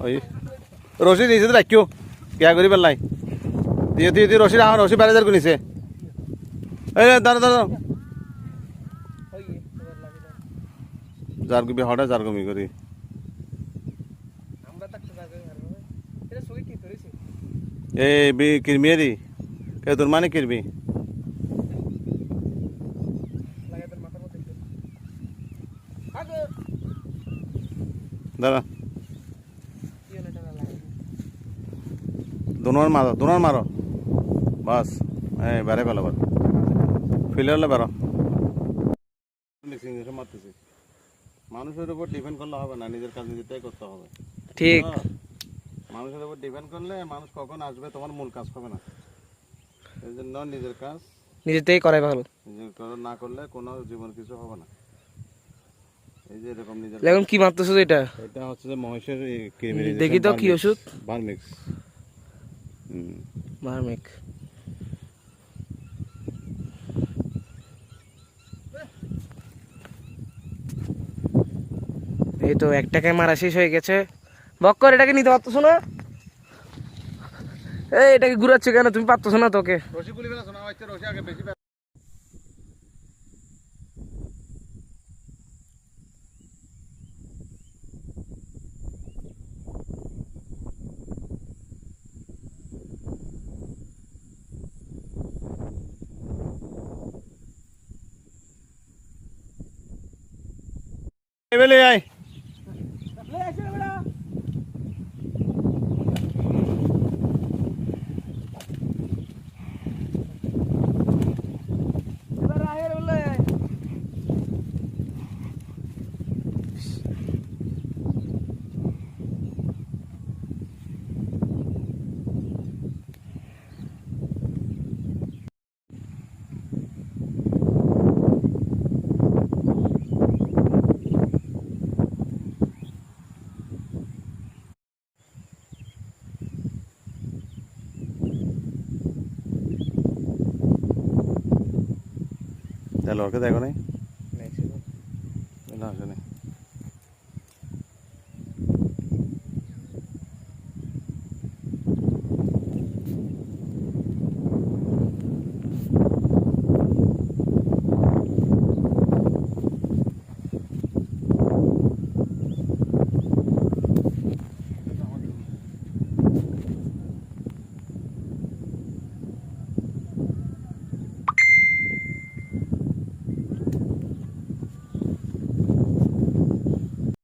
ওই রশি দিয়েছে তো রাখিও কেয়া করি পেলাই দিয়ে দিয়ে দিয়ে রশি আমার রশি বাইরে যার নিছে এই দাঁড়া দাঁড়া যার গুবি হঠাৎ যার গমি করি এই বি কিরমিয়ারি কে তোর মানে কিরবি দাঁড়া दोनों मारो बस बारे पेलो ফিল্ডে বেরো মারতেছি মানুষের উপর ডিপেন্ড করলে হবে না নিজের কাজ নিজেরটাই করতে হবে ঠিক মানুষের উপর ডিপেন্ড করলে মানুষ কখন আসবে তোমার মূল কাজ হবে না এই জন্য নিজের কাজ নিজেতেই করাই ভালো নিজের না করলে কোনো জীবন কিছু হবে না এই যে এরকম নিজের এখন কি মারতেছো এটা এটা হচ্ছে যে মহেশের দেখি তো কি ওষুধ ভার্মিক্স ভার্মিক এই তো এক টাকায় মারা শেষ হয়ে গেছে বক্কর এটাকে নিতে পারতেছো না এই এটাকে ঘুরাচ্ছে কেন তুমি পারতেছো না তোকে রশি গুলি বেলা শোনা হচ্ছে রশি আগে বেশি এবেলে আয় লড়কে দেখো নাই না আসে নাই